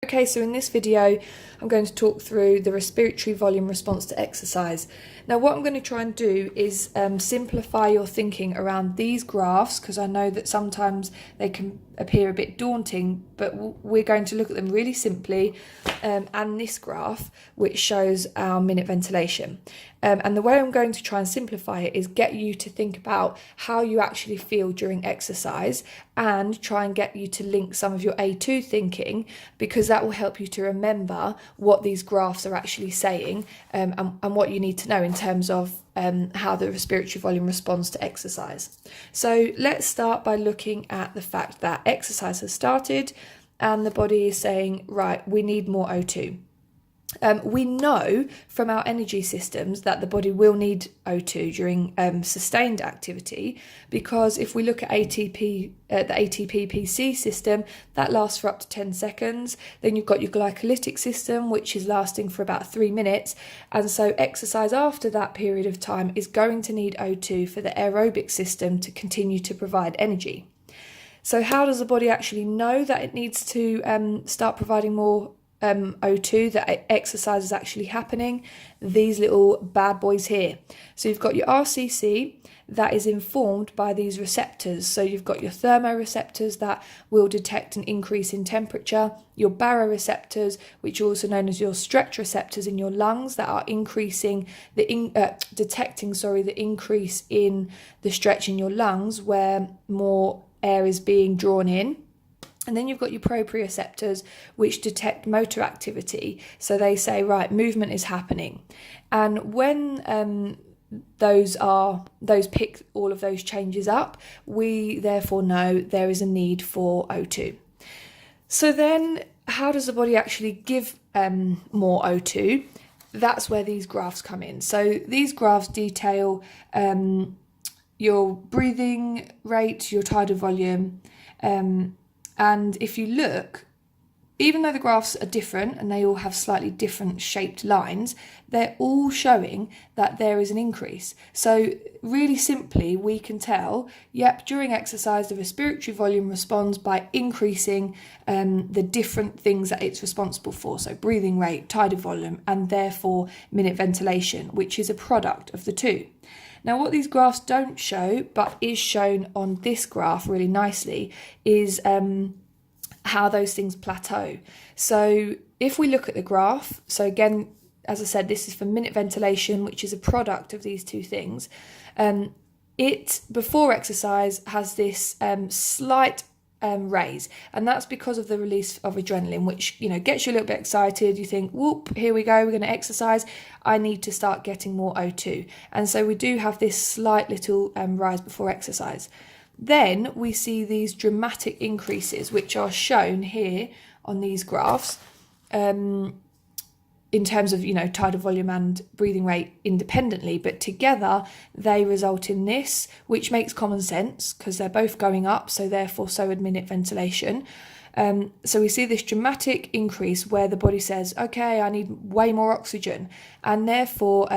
Okay, so in this video, I'm going to talk through the respiratory volume response to exercise. Now, what I'm going to try and do is simplify your thinking around these graphs, because I know that sometimes they can appear a bit daunting, but we're going to look at them really simply, and this graph, which shows our minute ventilation. And the way I'm going to try and simplify it is get you to think about how you actually feel during exercise and try and get you to link some of your A2 thinking, because that will help you to remember what these graphs are actually saying, and what you need to know in terms of how the respiratory volume responds to exercise. So let's start by looking at the fact that exercise has started and the body is saying, right, we need more O2. We know from our energy systems that the body will need O2 during sustained activity, because if we look at ATP, the ATP-PC system, that lasts for up to 10 seconds. Then you've got your glycolytic system, which is lasting for about 3 minutes. And so exercise after that period of time is going to need O2 for the aerobic system to continue to provide energy. So how does the body actually know that it needs to start providing more O2, that exercise is actually happening? These little bad boys here. So you've got your RCC that is informed by these receptors. So you've got your thermoreceptors that will detect an increase in temperature, your baroreceptors, which are also known as your stretch receptors in your lungs, that are increasing detecting the increase in the stretch in your lungs where more air is being drawn in. And then you've got your proprioceptors, which detect motor activity. So they say, right, movement is happening. And when those pick all of those changes up, we therefore know there is a need for O2. So then how does the body actually give more O2? That's where these graphs come in. So these graphs detail your breathing rate, your tidal volume, and if you look, even though the graphs are different and they all have slightly different shaped lines, they're all showing that there is an increase. So really simply, we can tell, yep, during exercise, the respiratory volume responds by increasing the different things that it's responsible for. So breathing rate, tidal volume, and therefore minute ventilation, which is a product of the two. Now, what these graphs don't show, but is shown on this graph really nicely, is how those things plateau. So if we look at the graph, so again, as I said, this is for minute ventilation, which is a product of these two things. It, before exercise, has this slight raise, and that's because of the release of adrenaline, which gets you a little bit excited. You think, whoop, here we go, we're going to exercise, I need to start getting more O2, and so we do have this slight little rise before exercise. Then we see these dramatic increases, which are shown here on these graphs, in terms of tidal volume and breathing rate independently, but together they result in this, which makes common sense because they're both going up, so therefore so would minute ventilation. So we see this dramatic increase where the body says, okay, I need way more oxygen, and therefore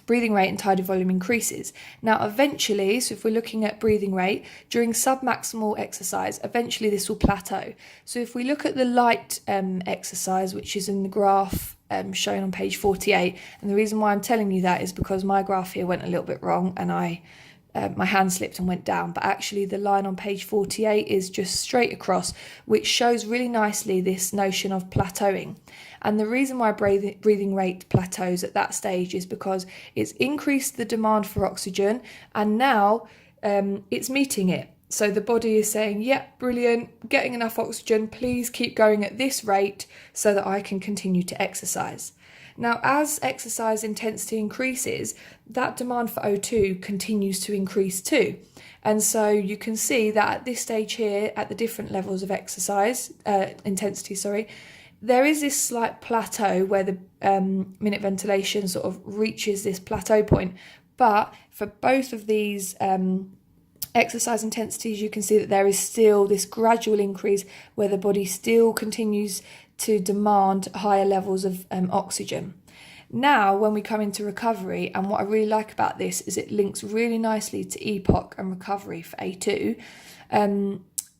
breathing rate and tidal volume increases. Now, eventually, so if we're looking at breathing rate, during submaximal exercise, eventually this will plateau. So if we look at the light exercise, which is in the graph shown on page 48, and the reason why I'm telling you that is because my graph here went a little bit wrong and my hand slipped and went down, but actually the line on page 48 is just straight across, which shows really nicely this notion of plateauing. And the reason why breathing rate plateaus at that stage is because it's increased the demand for oxygen, and now it's meeting it. So the body is saying, yep, brilliant, getting enough oxygen, please keep going at this rate so that I can continue to exercise. Now, as exercise intensity increases, that demand for O2 continues to increase too. And so you can see that at this stage here, at the different levels of exercise, intensity, there is this slight plateau where the minute ventilation sort of reaches this plateau point. But for both of these exercise intensities, you can see that there is still this gradual increase where the body still continues to demand higher levels of oxygen. Now, when we come into recovery, and what I really like about this is it links really nicely to EPOC and recovery for A2.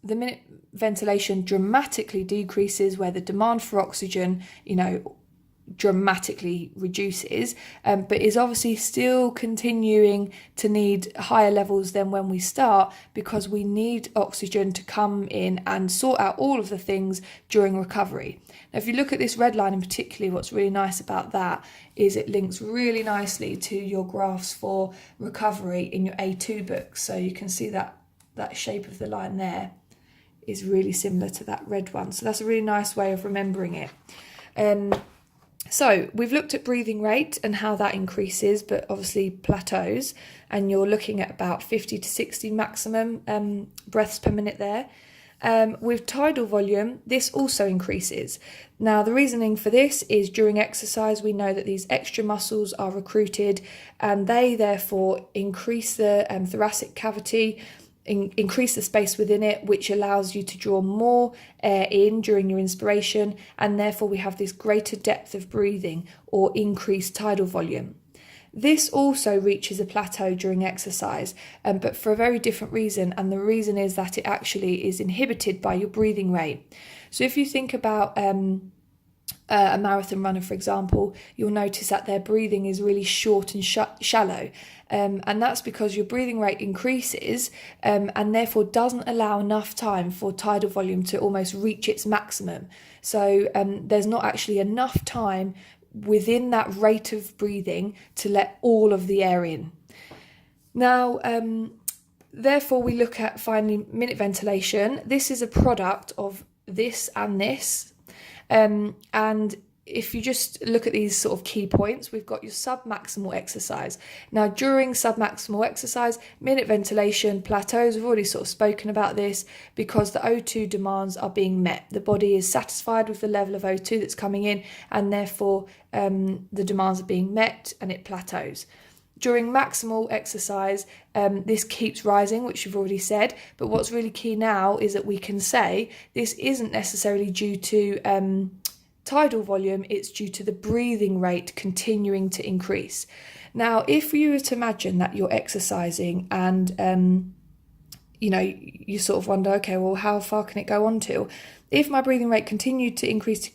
the minute ventilation dramatically decreases, where the demand for oxygen, dramatically reduces, but is obviously still continuing to need higher levels than when we start, because we need oxygen to come in and sort out all of the things during recovery. Now, if you look at this red line in particular, what's really nice about that is it links really nicely to your graphs for recovery in your A2 book. So you can see that shape of the line there is really similar to that red one. So that's a really nice way of remembering it. So we've looked at breathing rate and how that increases, but obviously plateaus, and you're looking at about 50 to 60 maximum breaths per minute there. With tidal volume, this also increases. Now, the reasoning for this is during exercise, we know that these extra muscles are recruited, and they therefore increase the thoracic cavity, increase the space within it, which allows you to draw more air in during your inspiration, and therefore we have this greater depth of breathing or increased tidal volume. This also reaches a plateau during exercise, but for a very different reason, and the reason is that it actually is inhibited by your breathing rate. So if you think about a marathon runner, for example, you'll notice that their breathing is really short and shallow, and that's because your breathing rate increases and therefore doesn't allow enough time for tidal volume to almost reach its maximum. So there's not actually enough time within that rate of breathing to let all of the air in. Now, therefore we look at finally minute ventilation. This is a product of this and this. And if you just look at these sort of key points, we've got your submaximal exercise. Now, during submaximal exercise, minute ventilation plateaus. We've already sort of spoken about this because the O2 demands are being met. The body is satisfied with the level of O2 that's coming in, and therefore the demands are being met and it plateaus. During maximal exercise, this keeps rising, which you've already said, but what's really key now is that we can say this isn't necessarily due to tidal volume, it's due to the breathing rate continuing to increase. Now, if you were to imagine that you're exercising and you sort of wonder, okay, well, how far can it go on to? If my breathing rate continued to increase,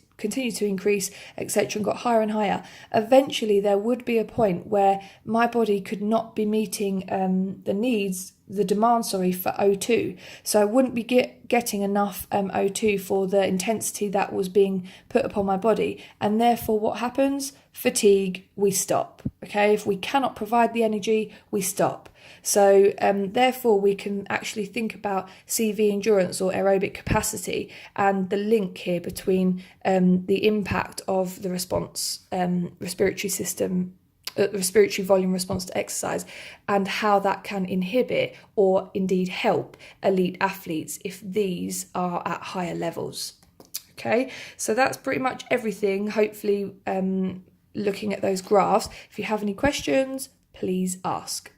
etc., and got higher and higher, eventually there would be a point where my body could not be meeting the demand for O2. So I wouldn't be getting enough O2 for the intensity that was being put upon my body. And therefore what happens? Fatigue, we stop. Okay, if we cannot provide the energy, we stop. So therefore we can actually think about CV endurance or aerobic capacity and the link here between the impact of the response, respiratory volume response to exercise, and how that can inhibit or indeed help elite athletes if these are at higher levels. Okay, so that's pretty much everything, hopefully looking at those graphs. If you have any questions, please ask.